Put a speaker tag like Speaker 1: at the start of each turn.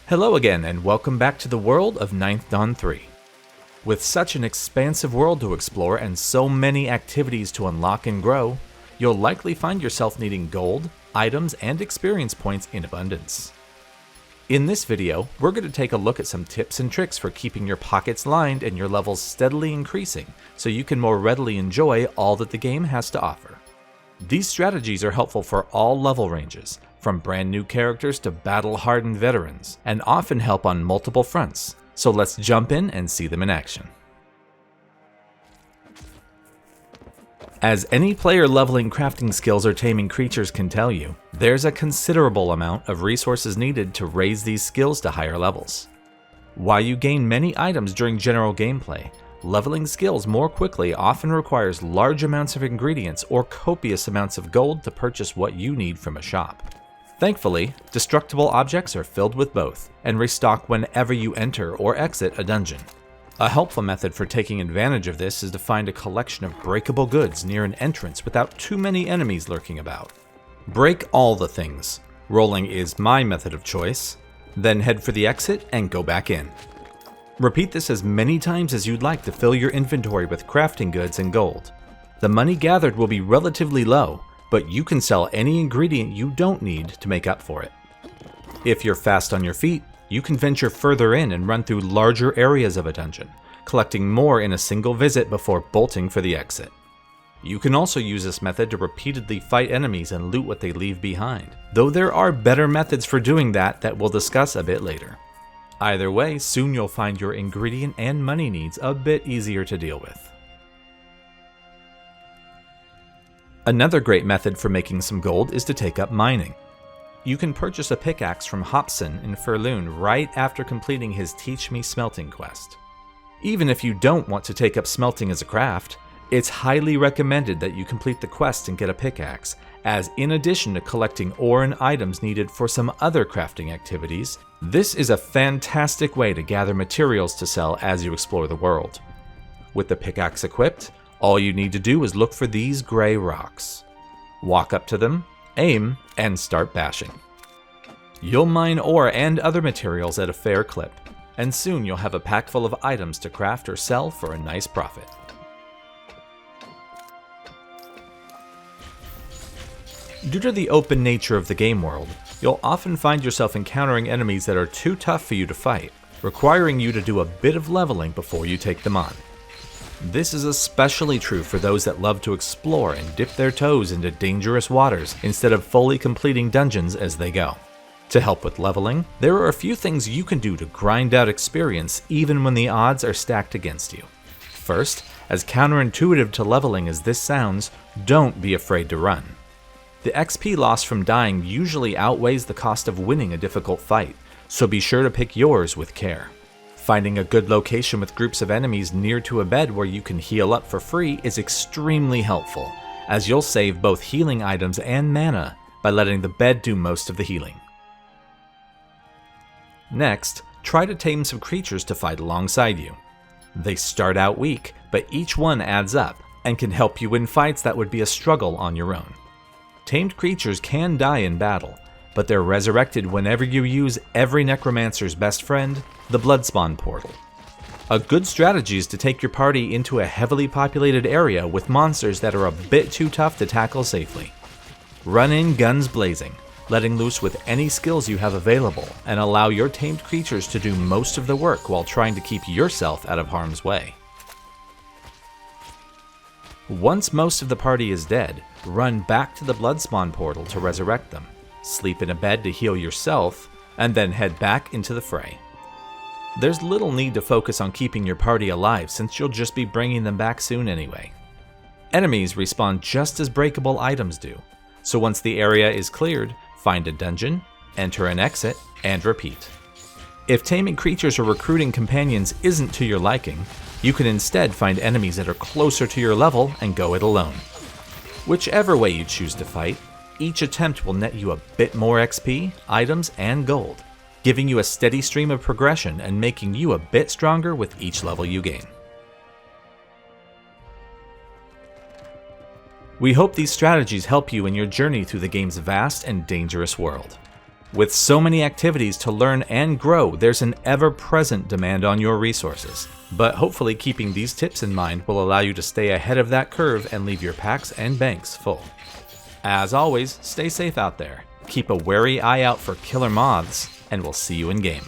Speaker 1: Hello again, and welcome back to the world of Ninth Dawn 3. With such an expansive world to explore and so many activities to unlock and grow, you'll likely find yourself needing gold, items, and experience points in abundance. In this video, we're going to take a look at some tips and tricks for keeping your pockets lined and your levels steadily increasing so you can more readily enjoy all that the game has to offer. These strategies are helpful for all level ranges, from brand new characters to battle-hardened veterans, and often help on multiple fronts, so let's jump in and see them in action. As any player leveling crafting skills or taming creatures can tell you, there's a considerable amount of resources needed to raise these skills to higher levels. While you gain many items during general gameplay, leveling skills more quickly often requires large amounts of ingredients or copious amounts of gold to purchase what you need from a shop. Thankfully, destructible objects are filled with both, and restock whenever you enter or exit a dungeon. A helpful method for taking advantage of this is to find a collection of breakable goods near an entrance without too many enemies lurking about. Break all the things. Rolling is my method of choice. Then head for the exit and go back in. Repeat this as many times as you'd like to fill your inventory with crafting goods and gold. The money gathered will be relatively low, but you can sell any ingredient you don't need to make up for it. If you're fast on your feet, you can venture further in and run through larger areas of a dungeon, collecting more in a single visit before bolting for the exit. You can also use this method to repeatedly fight enemies and loot what they leave behind, though there are better methods for doing that we'll discuss a bit later. Either way, soon you'll find your ingredient and money needs a bit easier to deal with. Another great method for making some gold is to take up mining. You can purchase a pickaxe from Hobson in Furloon right after completing his Teach Me Smelting quest. Even if you don't want to take up smelting as a craft, it's highly recommended that you complete the quest and get a pickaxe, as in addition to collecting ore and items needed for some other crafting activities, this is a fantastic way to gather materials to sell as you explore the world. With the pickaxe equipped, all you need to do is look for these gray rocks. Walk up to them, aim, and start bashing. You'll mine ore and other materials at a fair clip, and soon you'll have a pack full of items to craft or sell for a nice profit. Due to the open nature of the game world, you'll often find yourself encountering enemies that are too tough for you to fight, requiring you to do a bit of leveling before you take them on. This is especially true for those that love to explore and dip their toes into dangerous waters instead of fully completing dungeons as they go. To help with leveling, there are a few things you can do to grind out experience even when the odds are stacked against you. First, as counterintuitive to leveling as this sounds, don't be afraid to run. The XP loss from dying usually outweighs the cost of winning a difficult fight, so be sure to pick yours with care. Finding a good location with groups of enemies near to a bed where you can heal up for free is extremely helpful, as you'll save both healing items and mana by letting the bed do most of the healing. Next, try to tame some creatures to fight alongside you. They start out weak, but each one adds up and can help you win fights that would be a struggle on your own. Tamed creatures can die in battle, but they're resurrected whenever you use every necromancer's best friend, the Bloodspawn portal. A good strategy is to take your party into a heavily populated area with monsters that are a bit too tough to tackle safely. Run in guns blazing, letting loose with any skills you have available, and allow your tamed creatures to do most of the work while trying to keep yourself out of harm's way. Once most of the party is dead, run back to the Bloodspawn portal to resurrect them. Sleep in a bed to heal yourself, and then head back into the fray. There's little need to focus on keeping your party alive since you'll just be bringing them back soon anyway. Enemies respawn just as breakable items do, so once the area is cleared, find a dungeon, enter and exit, and repeat. If taming creatures or recruiting companions isn't to your liking, you can instead find enemies that are closer to your level and go it alone. Whichever way you choose to fight, each attempt will net you a bit more XP, items, and gold, giving you a steady stream of progression and making you a bit stronger with each level you gain. We hope these strategies help you in your journey through the game's vast and dangerous world. With so many activities to learn and grow, there's an ever-present demand on your resources. But hopefully keeping these tips in mind will allow you to stay ahead of that curve and leave your packs and banks full. As always, stay safe out there, keep a wary eye out for killer moths, and we'll see you in game.